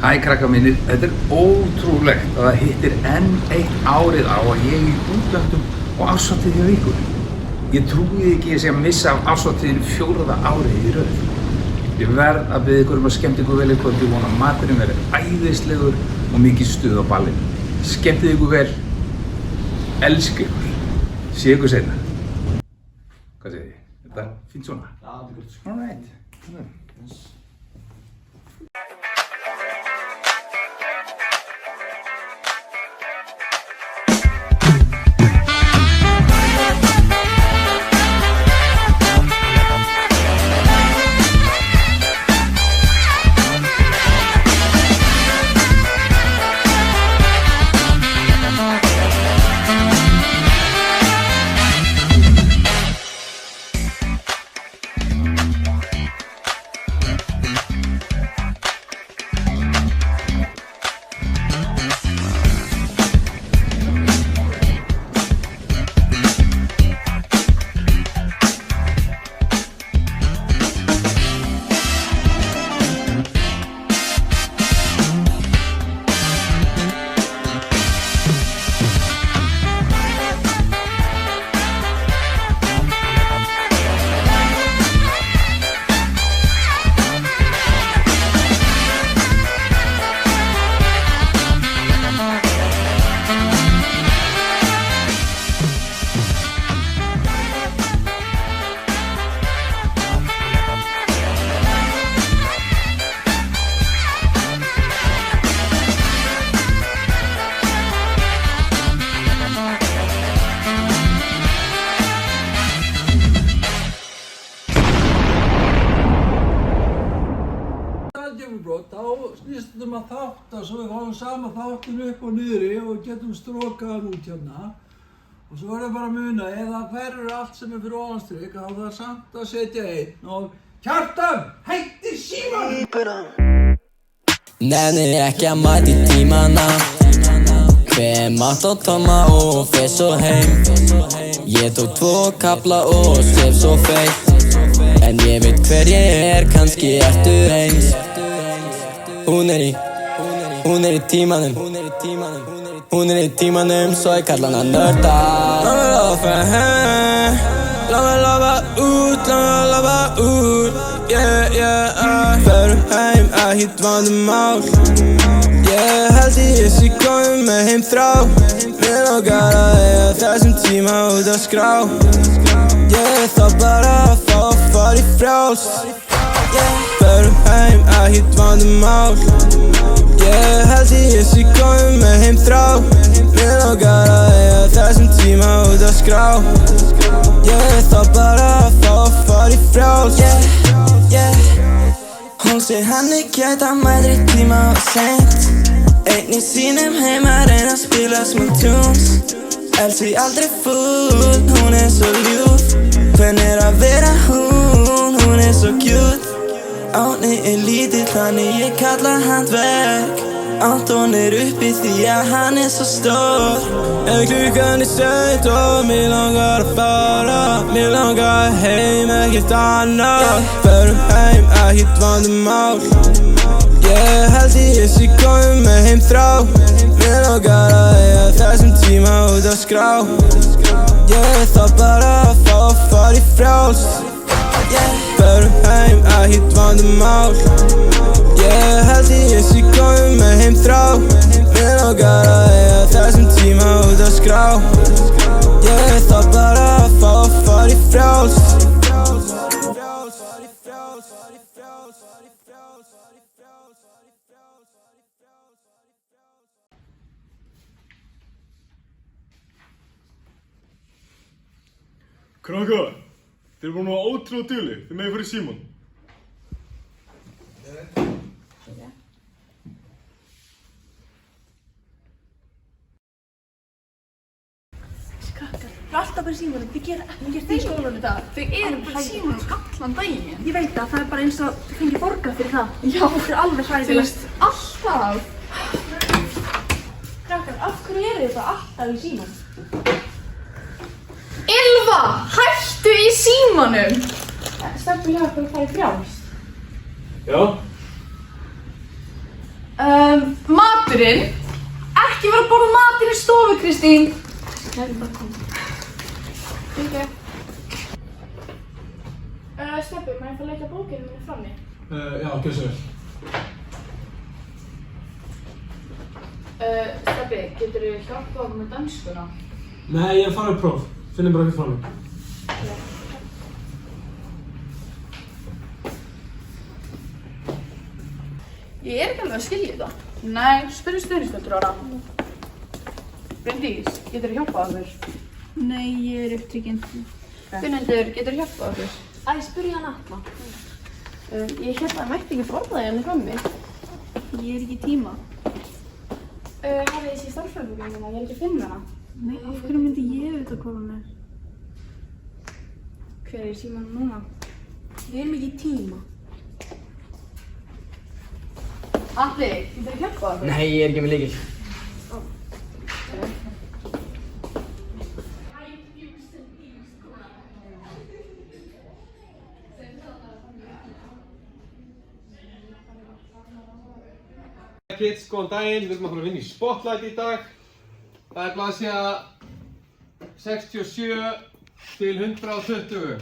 Hæ krakkar mínir, þetta ótrúlegt að það hittir enn eitt árið á að ég í útlöndum og árshátíð hjá ykkur. Ég trúi ekki að ég sé að missa af árshátíðinu 4. árið í röð. Ég verð að biðja ykkur að skemmta ykkur vel í kvöld, ég vona að maturinn verði æðislegur og mikið stuð á ballinu. Skemmtið ykkur vel, elska ykkur, sé ykkur seinna. Hvað segir þið? Þetta fínt svona? Já, þetta er gott. All right. Þá snýst þetta að þátta svo við fáum sama þáttin upp og niðri og getum strokað hann út hérna. Og svo verður bara að muna, eða hverfur allt sem fyrir ofanstrik, þá það samt að setja einn og Kjartan, hætti símanum! Nefnir ekki að mæta í tímana. Hver mátt á tóma og fer svo heim. Ég tók 2 kafla og svef svo feitt. En ég veit hver ég er, kannski ertu eins. Hún er í tímanum. Hún er í tímanum, svo ég kalla hana nörda. Langar að fara heim, langar að lafa út, yeah, yeah. Förum heim, ekkert vandamál. Ég held ég sé komin með heim þrá. Mér langar að eiga þessum tíma út að skrá. Ég þarf bara að fá að fara í frjálst. Förum heim, ekkert vandamál. Ég held ég sé komin með heim þrá. Mér langar að eiga þessum tíma út að skrá. Ég þarf bara að fá að fara í frjálst. Hún segir henni geta mætri tíma og seint. Einn í sínum heim að reyna að spila smá tunes. Elsi aldrei full, hún er svo ljúf. Hvernig er að vera hún er svo cute. Árni er lítill, þannig ég kalla handverk. Anton er uppi því að hann er svo stór. Ef klukkan er 7 og mér langar að fara. Mér langar heim, ekkert annað. Förum heim, ekkert vandamál. Ég held ég sé komin með heim þrá. Mér langar að eiga þessum tíma út að skrá. Ég þarf bara að fá að fara í frjálst. Förum heim, ekkert vandamál. Ég held ég sé komin með heim þrá. Mér langar að eiga þessum tíma út að skrá. Ég þarf bara að fá að fara í frjálst. Krakkar, þeir eru búin að vera ótrúlega duglegir, þið megið fara í símann. Krakkar, það er alltaf bara í símanum, þið gera ekkert í skólanum í dag. Þau eru bara í símanum allan daginn. Ég veit að það er bara eins og þið fengið borgað fyrir það. Já, það er alveg hræðilegt. Alltaf! Krakkar, af hverju eru þið bara alltaf í símanum? Ylva, hættu í símanum! Stefnir hjá okkur að fara í frjálst. Já? Maturinn. Ekki vera að borða matinn í stofu, Kristín. Það er bara komið. Fyrirgefðu. Stebbi, má ég fá að leika bókinu minni frammi? Já, gjörðu svo vel. Stebbi, geturðu hjálpað okkur með danskuna? Nei, ég er að fara í próf. Finnum bara ekki frá mig. Ég er ekki alveg að skilja þetta. Nei, spyrðu stuðningsfulltrúa ára. Bryndís, geturðu hjálpað okkur? Nei, ég er upptryggin. Gunnhildur, geturðu hjálpað okkur? Æ, spyrðu hann Atla. Ég hérna mætti ekki borða þig hérna frammi. Ég er ekki í tíma. Hafið þið séð starffræðibókina mína? Ég er ekki að finna hana. Nei, af hverju myndi ég vita hvað hann er? Hver er í símanum núna? Við erum ekki í tíma. Atli, geturðu hjálpað okkur? Nei, ég er ekki með lykil. Kids, góðan daginn, við erum að fara að vinna í Spotlight í dag. Það er blaðsíða 67 til 120.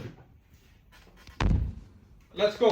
Let's go!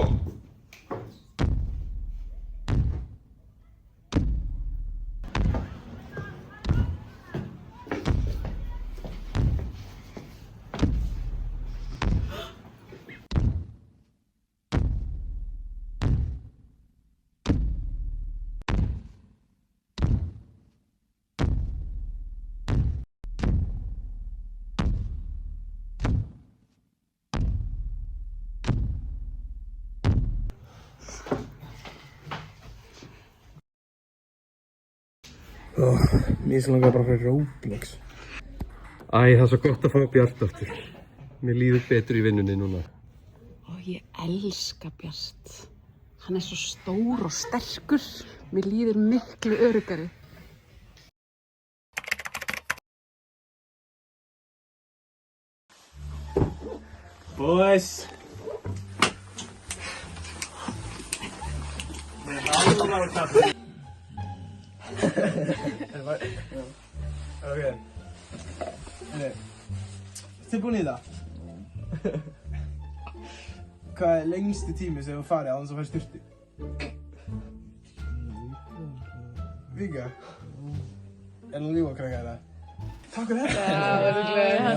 Mér sem langar bara að fara í Roblox. Æ, það er svo gott að fá Bjart aftur. Mér líður betur í vinnunni núna. Ég elska Bjart. Hann er svo stór og sterkur. Mér líður miklu öruggari. Boys! Ok. Tilbúin í það? Hvað er lengsti tími sem þú farið á þess að fara í sturtu? Vika? Er það lífa krakka þetta? Takk fyrir þetta! Já, örugglega,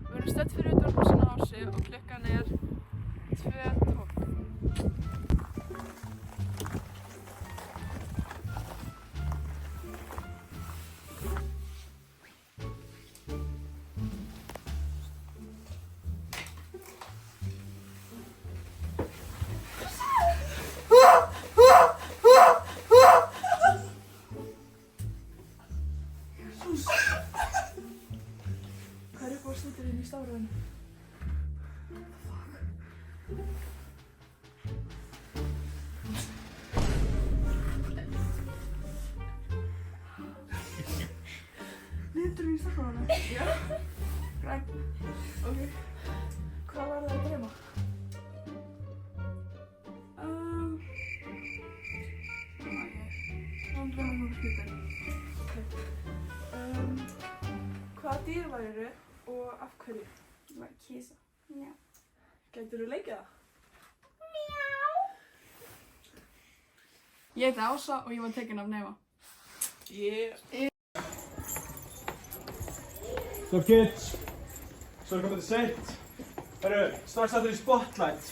Við erum stödd fyrir utan húsinu á Ási og klukkan er 2:12. Hvað er upp á að setja inn í stafröðinu? Nýttur í stafröðinu? Já. Græn. Ok. Hvað var það að dreyma? Hún dreyma nú skýtur. Hvaða dýr væru og af hverju? Það var kísa. Já. Gætirðu leikið það? Mjá. Ég heiti Ása og ég var tekin af Neyva. So kids, svo er komið til seint. Það eru strax allir í Spotlight.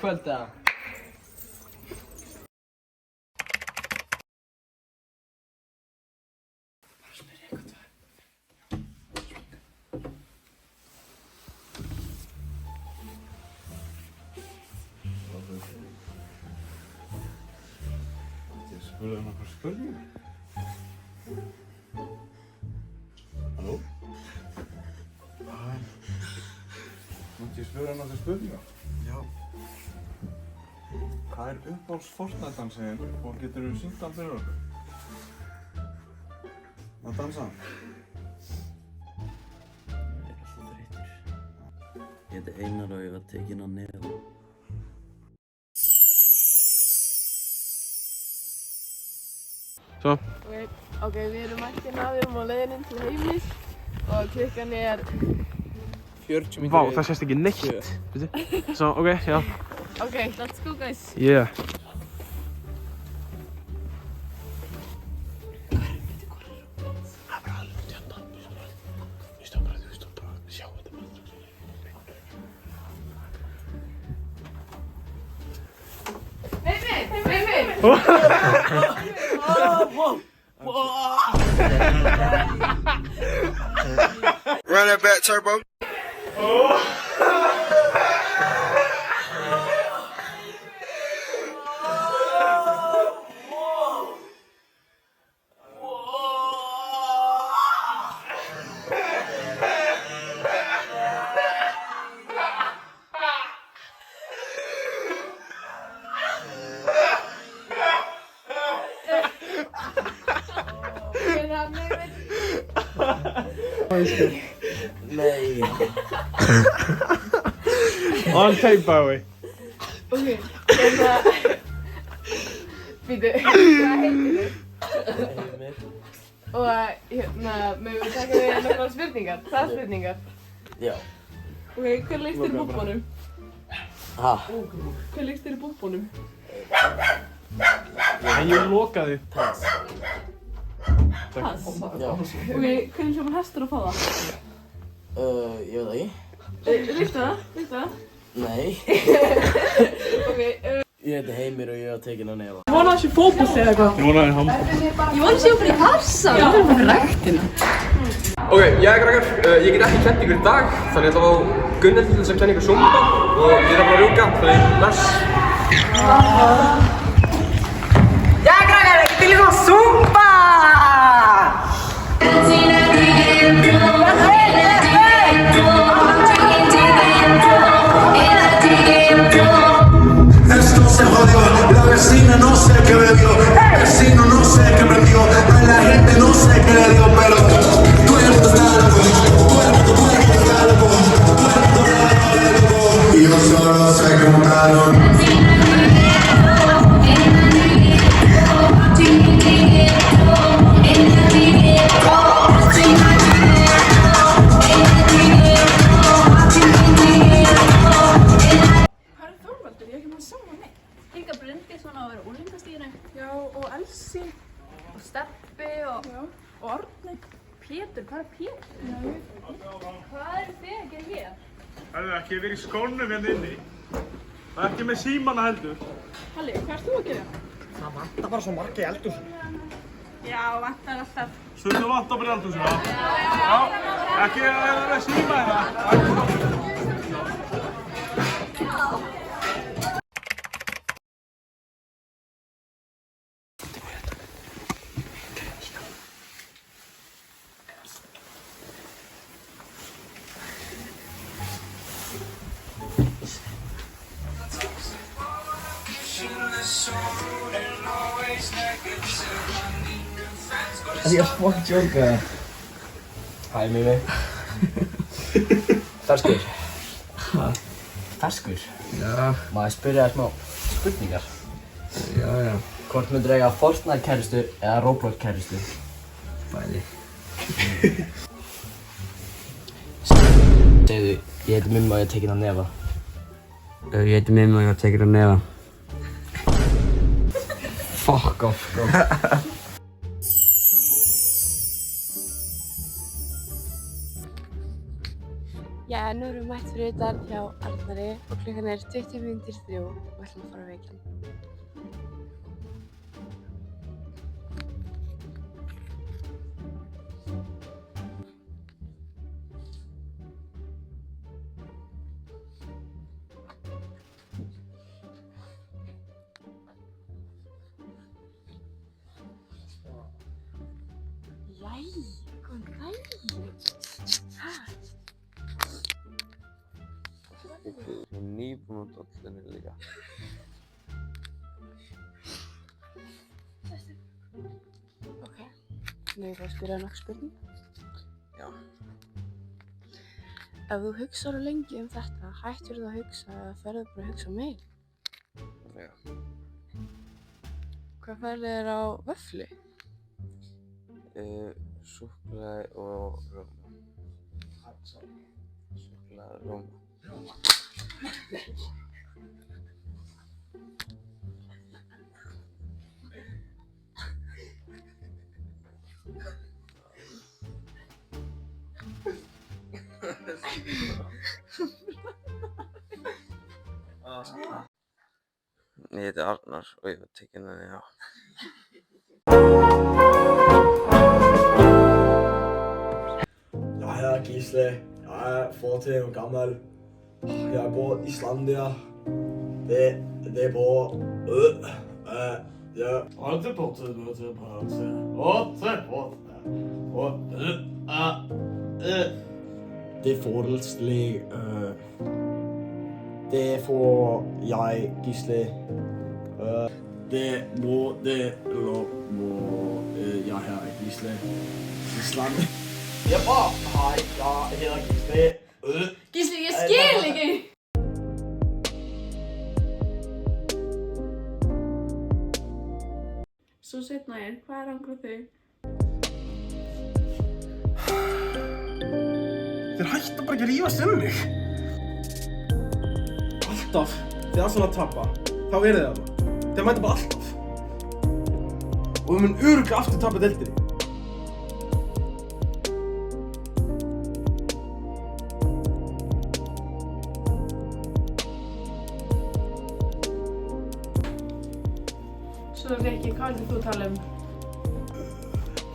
kvöld eða? Ég spurði hann okkur spurningar. Halló? Hæ? Mátti ég spurði hann okkur spurningar? Já. Hvað er uppáhalds Fortnite-dansiðin og getur þú sýnt hann fyrir okkur? Að dansa hann? Ég er alltaf þreyttur. Ég heiti Einar og ég var tekinn á nefa. Svo? Ok, við erum mætt hérna, við erum á leiðinni til heimis og klukkan er 40 mínútur. Vá, það sést ekki neitt. Svo, ok, já. Ok, let's go guys. Yeah. Run that back, Turbo. Nei. On tape, by the way. Ok, hérna, býtu, hvað heitir þið? Heimir. Og hérna, mögum við taka við nokkrar spurningar, spurningar. Já. Ok, hver leikst þér í búbbanum? Ha? Hver leikst þér í búbbanum? En ég lokaði. Pass. Pass? Já. Ok, hvernig hljómar hestur að fá það? Ég veit það ekki. Líktu það? Líktu það? Nei. Ok, Ég heiti Heimir og ég var tekinn á nefa. ég vona þessi fótbolti eða eitthvað. Ég vonaði hann. Ég vona þessi bara í kassa, við þurfum bara ræktina. Ok, krakkar, ég get ekki kennt ykkur í dag, þannig ég ætla að fá Gunnar til þess að kenna ykkur Zumba og ég ætla bara að rjúka, þannig bless. Krakkar, ekki til ykkur Zumba! Esto se jodió, la vecina no sé qué bebió, el vecino no sé qué prendió, a la gente no sé qué le dio, pero todo el mundo está loco, todo el mundo está loco, y yo solo sé contarlo. Inga Bryndís, hún á að vera úrlingastíðinu. Já, og Elsi. Og Steppi og Árni. Pétur, hvað er Pétur? Hvað eru þið að gera hér? Það er ekki verið í skónum hérna inni. Það er ekki með símana heldur. Halli, hvað ert þú að gera? Það vantar bara svo marga í eldhúsinu. Já, vantar alltaf. Stundum vantar bara í eldhúsinu, já. Já, ekki með síma hérna. Er ég að fokk djóka það? Hæ, Mimi. Ferskur. Hæ? Ferskur? Já. Má ég spyrja þér smá spurningar? Já. Hvort myndir eiga Fortnite kærustu eða Roblox kærustu? Bæði. Segðu, ég heiti Mimi og ég er tekinn á nefa. Ég heiti Mimi og ég er tekinn á nefa. Fuck off, bro. Jæja, nú erum við mætt fyrir utan hjá Arnari og klukkan er 20:03 og við ætlum að fara að vekja hann. Jæja, góðan daginn. Ég er nýbúinn út dollunni líka. Ok, nú ég að spyrja nokkuð spurning. Já. Ef þú hugsar lengi þetta, hættur þú að hugsa eða ferðu bara að hugsa meir? Já. Hvað færðu þér á vöfflu? Súkkulaði og róma. Súkkulaði og róma. Ég heiti Arnar og ég var tekinn þannig á. Jeg hedder Gisle. Jeg er 14 år gammel. Jeg bor i Islandia. Det bor... ja. Det forholdslig... Det får jeg, Gisle. Det må jeg her, Gisle. Island. Jeg bare, hej, jeg hedder Gisle. Gísli, ég skil ekki! Svo seinna hvað er rangur þau? Þeir hætta bara ekki að rífast mig. Alltaf, þegar Arsenal tappa, þá þið þarna. Þeir mæta bara alltaf. Og við mun örugglega aftur tapa deildinni. Svo Rikki, hvað vildir þú tala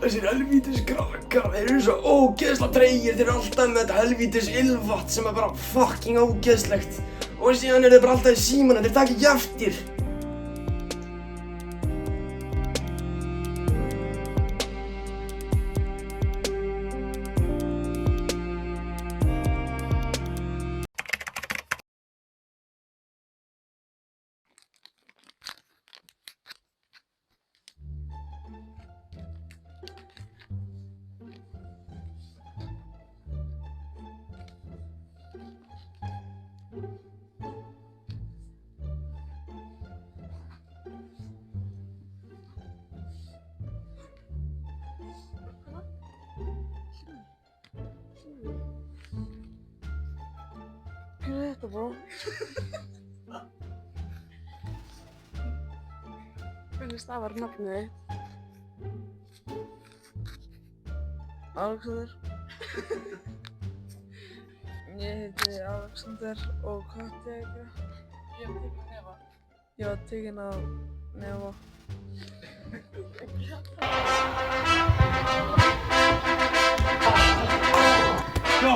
Þessir helvítis krakkar, þeir eru svo ógeðslega tregir. Þeir eru alltaf með þetta helvítis ylvatt sem er bara fucking ógeðslegt. Og síðan eru þeir bara alltaf í símanum, þeir taka ekki eftir. Hvað er þetta, bro? Hvernig stafar nafnið þitt? Alexander. Ég heiti Alexander og hvað ætti ég að gera? Ég var tekinn að nefa. Ég var tekinn að nefa. Go!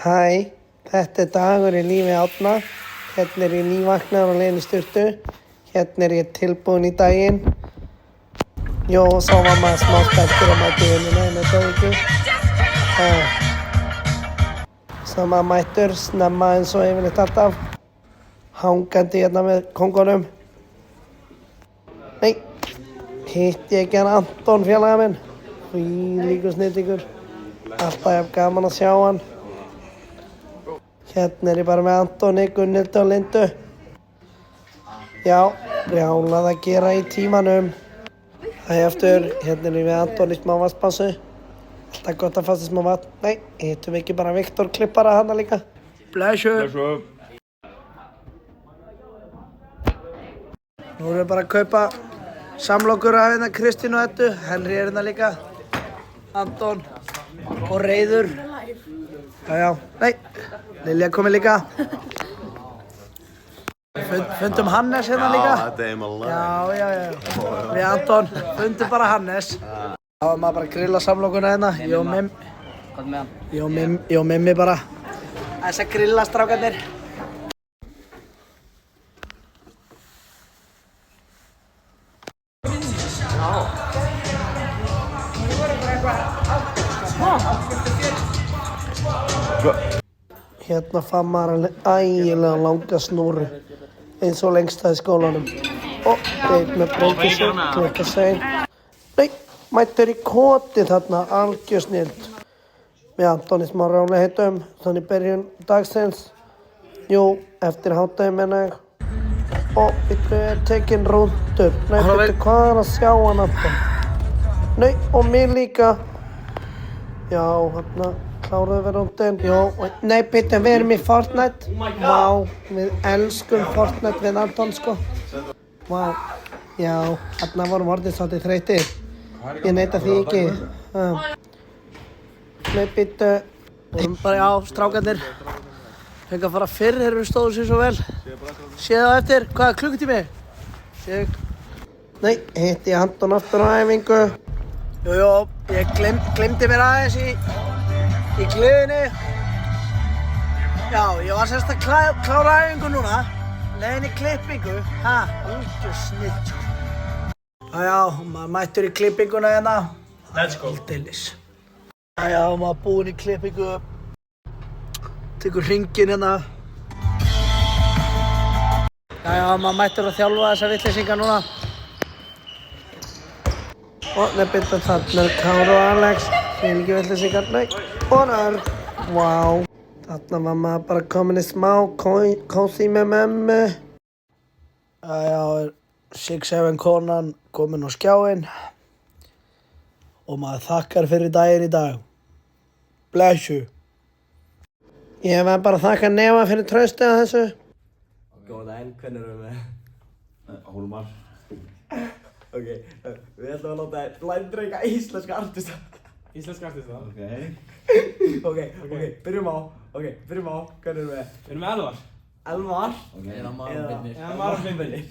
Hæ, þetta dagur í lífi Árna. Hérna ég nývaknaður og leiðin í sturtu. Hérna ég tilbúin í daginn. Jó, svo var maður smá spenntur að mæta í vinnuna en þetta ekki. Svo maður mættur snemma eins og yfirleitt alltaf. Hangandi hérna með kongunum. Nei, hitti ég ekki hann Anton félaga minn. Hvílíkur snillingur. Alltaf jafn gaman að sjá hann. Hérna ég bara með Antoni, Gunnhildi og Lindu. Já, brjálað að gera í tímanum. Það eftir, hérna ég með Antoni smá vatnspásu. Alltaf gott að fá sér smá vatn. Nei, hittum ekki bara Viktor klippara hana líka. Blessu. Nú erum við bara að kaupa samlokur af hérna Kristín og Eddu. Henry hérna líka. Anton og Reiður. Já, nei. Lilja komið líka. Fundum Hannes hérna líka. Já. Við Anton fundum bara Hannes. Það var maður bara að grilla samlokuna hérna. Ég og Mimmi bara. Þess að grilla strákarnir. Hérna fann maður ægilega langa snúru eins og lengsta í skólanum. Þeir með breytið sig, klukka sein. Nei, mættur í koti þarna, algjör snild. Með Antoni smá ráðlegheitum, þannig byrjun dagsins. Jú, eftir hádegi menna ég. Bittu er tekinn rúndur. Nei, bittu hvað er að sjá hann Anton? Nei, og mér líka. Já, hérna. Kláruðu við rúndin. Jó, nei, bittu, við erum í Fortnite. Vá, við elskum Fortnite við Anton, sko. Vá, já, hérna vorum orðið svolítið þreytir. Ég neita því ekki. Nei, bittu, vorum bara, já, strákarnir. Fengið að fara fyrr, þegar við stóðum sér svo vel. Séð á eftir, hvað er klukkutími? Séð. Nei, hitti Anton aftur á æfingu. Jú, ég glemdi mér aðeins í gleðinni. Já, ég var semst að klára æfingu núna. Leiðin í klippingu. Algjör snill. Já, maður mættur í klippinguna hérna. Let's go. Aldeilis. Já, maður búinn í klippingu. Tekur hringinn hérna. Já, maður mættur að þjálfa þessa vitleysinga núna. Nefnir þarna Kári og Alex. Finn ekki vitleysingar, nei. Og Örn. Vá. Þarna var maður bara komin í smá kósí með mömmu. Já, 6-7 konan komin á skjáinn. Og maður þakkar fyrir daginn í dag. Blessu. Ég var bara að þakka Neva fyrir traustið að þessu. Góðan daginn, hvernig erum við með? Hólmar. Ok, við ætlum að láta blindreika íslenska artista. Íslenska artista? Ok, byrjum á. Hvernig erum við? Við erum með Elvar. Elvar? Eða Maran Finnir.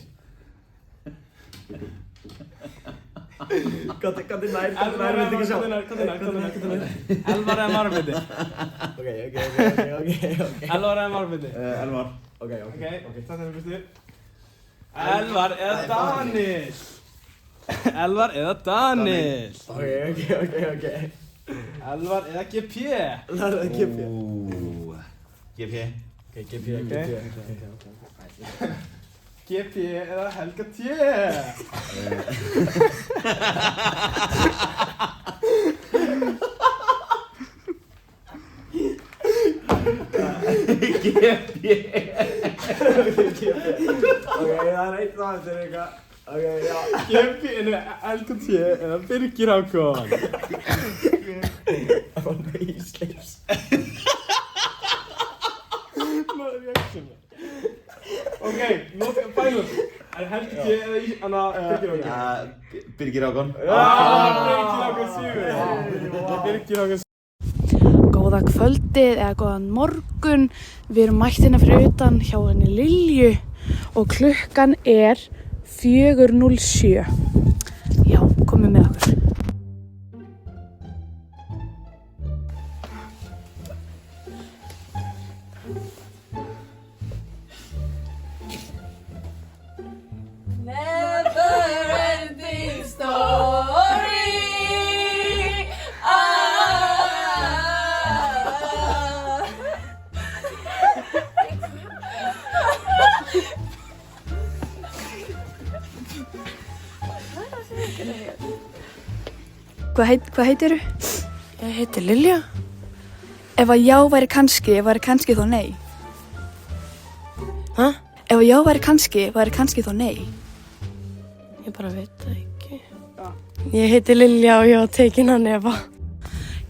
Gatti nær, viltu ekki sjá? Elvar eða Maran Finnir? Ok. Elvar eða Maran Finnir? Elvar. Ok, þetta er fyrstu. Elvar eða Daniel? Elvar eða Daniel? Ok. Elvar eða GP? Elvar eða GP? GP. Ok, GP. GP eða Helga T? GP. Ok, það er eitt af þetta eitthvað. Ok, já. GP eða Helga T eða Birgir Hákon? Það var meðsleis. Náðu reaksjona. Ok, nóttu bælum. Er Helgi T eða Birgir Hákon? Birgir Hákon. Birgir Hákon. Góða kvöldið eða góðan morgun. Við erum mætt hérna fyrir utan hjá henni Lilju og klukkan er 4:07. Já, komið með okkur. Hvað heitirðu? Ég heiti Lilja. Ef að já væri kannski þá nei. Hæ? Ef að já væri kannski þá nei. Ég bara veit það ekki. Ég heiti Lilja og ég var tekin að nefa.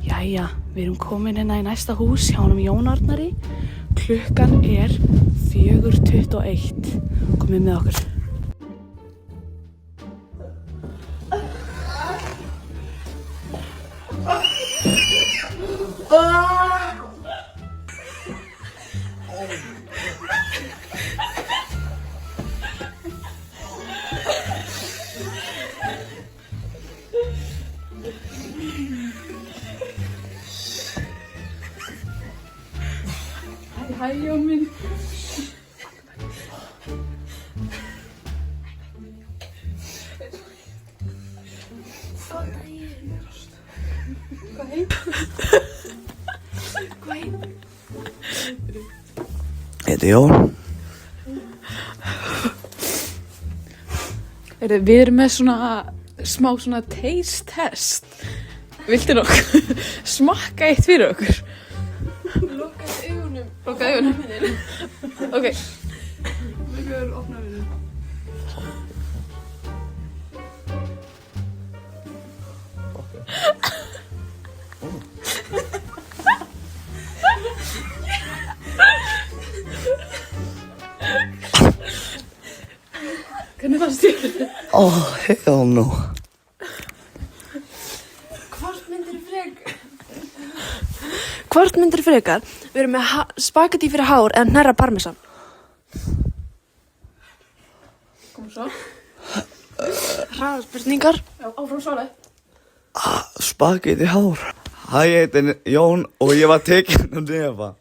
Jæja, við erum komin hérna í næsta hús hjá honum Jón Arnari. Klukkan er 4:21. Komið með okkur. Hæ, Jón minn. Hvað heitir? Ég heiti Jón. Við erum með smá taste test. Viltu nokkuð smakka eitt fyrir okkur? Loka augunum. Ok. Loka augunum, opna augunum. Hvernig fannst þér? Hell no. Hvort myndirðu frekar? Við erum með spagetti fyrir hár eða hnerra parmesan. Kom svo. Hraða spurningar. Já, áfram svaraði. Spagetti hár. Hæ, ég heiti Jón og ég var tekinn að nefa.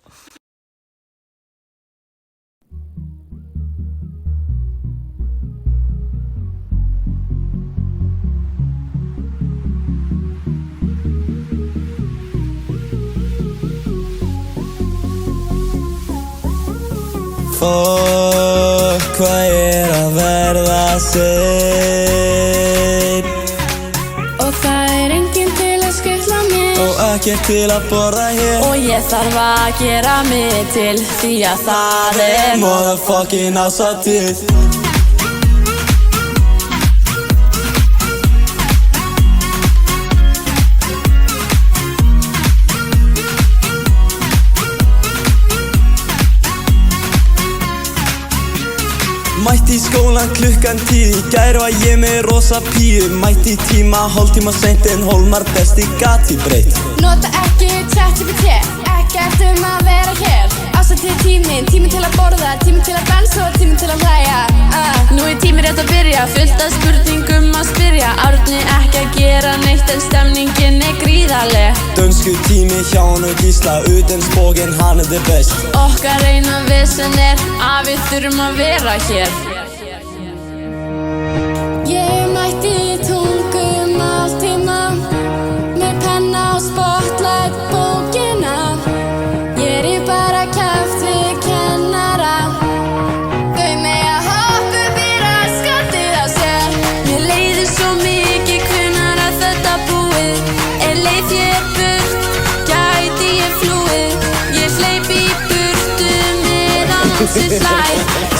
Hvað að verða seinn? Og það enginn til að skutla mér Og ekkert til að borða hér Og ég þarf að gera mig til því að það motherfucking ásatið Mætti í skólan klukkan 10 Í gær var ég með rosa píu Mætti í tíma, hálftíma seint En hólmar besti gat í breytt Nota ekki ChatGPT Ekkert að vera hér Ásatið tíminn til að borða Tíminn til að dansa og tíminn til að hlæja Nú tíminn rétt að byrja Fullt af spurningum að spyrja Árni ekki að gera neitt En stemningin gríðarleg Dönsku tími hjá hann og Gísla Utan spókin, hann the best Okkar eina vesen að við þurfum að vera hér Ég mætti í tungumáltíma Með penna og spotlight bókina Ég bara kjaft við kennara Þau mega hoppa upp í raskatið á sér Mér leiðir svo mikið hvenær að þetta búið leið ég burt, gæti ég flúið Ég hleyp í burtu meðan hans hlær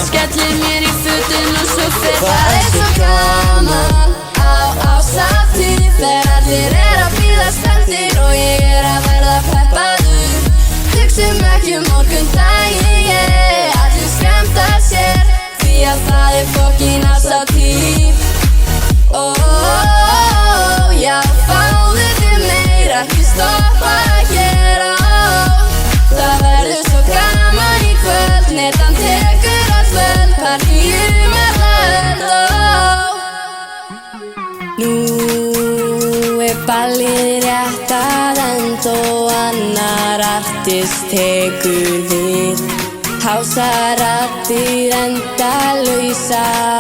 Skellir mér í fötin og svo fer það svo gaman á ásatíð Þegar allir að bíða spenntir og ég að verða peppaður Hugsum ekki morgundaginn Allir skemmta sér Því að það fucking ásatíð Já, fáðu þig meira Ekki stoppa að gera Það verður svo gaman í kvöld Netan tekur allt völd Partíum höld Nú ballið rétt að enda Og annar artist tekur við Hásarattir endalausar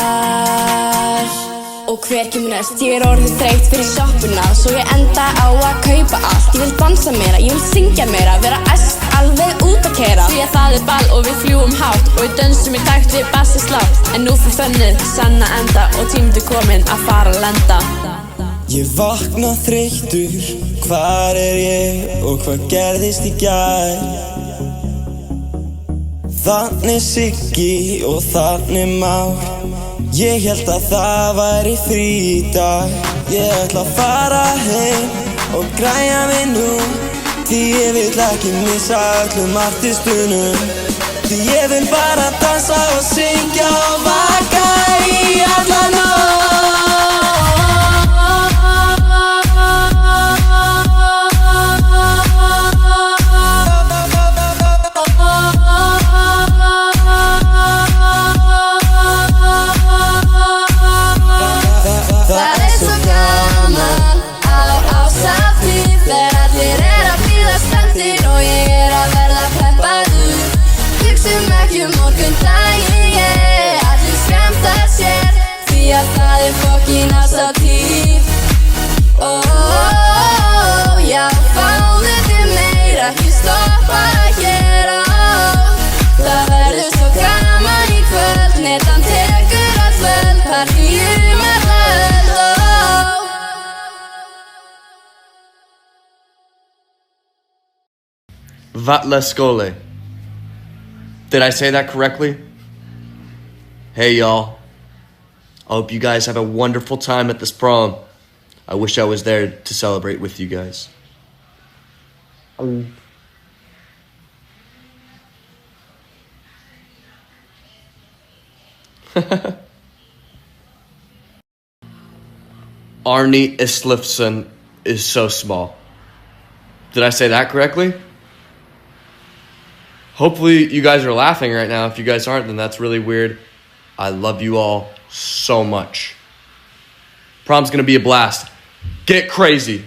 og hver kemur næst. Ég orðið þreytt fyrir sjoppuna, svo ég enda á að kaupa allt. Ég vil dansa meira, ég vil syngja meira, vera æst alveg út að keyra. Því að það ball og við fljúum hátt og við dönsum í takt við bassi slátt. En nú fyrir fönnið sanna enda og tímdu komin að fara að lenda. Ég vakna þreyttur, hvar ég og hvað gerðist í gær? Þannig Siggi og þannig Már. Ég held að það væri frí í dag. Ég ætla að fara heim og græja mig nú, því ég vil ekki missa öllum artistunum. Því ég vil bara dansa og syngja og vaka í alla nótt. Það fokkin ásatíð. Já, fáðu þér meira, ekki stoppa hér á. Það verður svo gaman í kvöld, netan tekur allt völd, partíum völd. Vatla skole. Did I say that correctly? Hey y'all. I hope you guys have a wonderful time at this prom. I wish I was there to celebrate with you guys. Arnie Islifson is so small. Did I say that correctly? Hopefully you guys are laughing right now. If you guys aren't, then that's really weird. I love you all so much. Prom's gonna be a blast. Get crazy.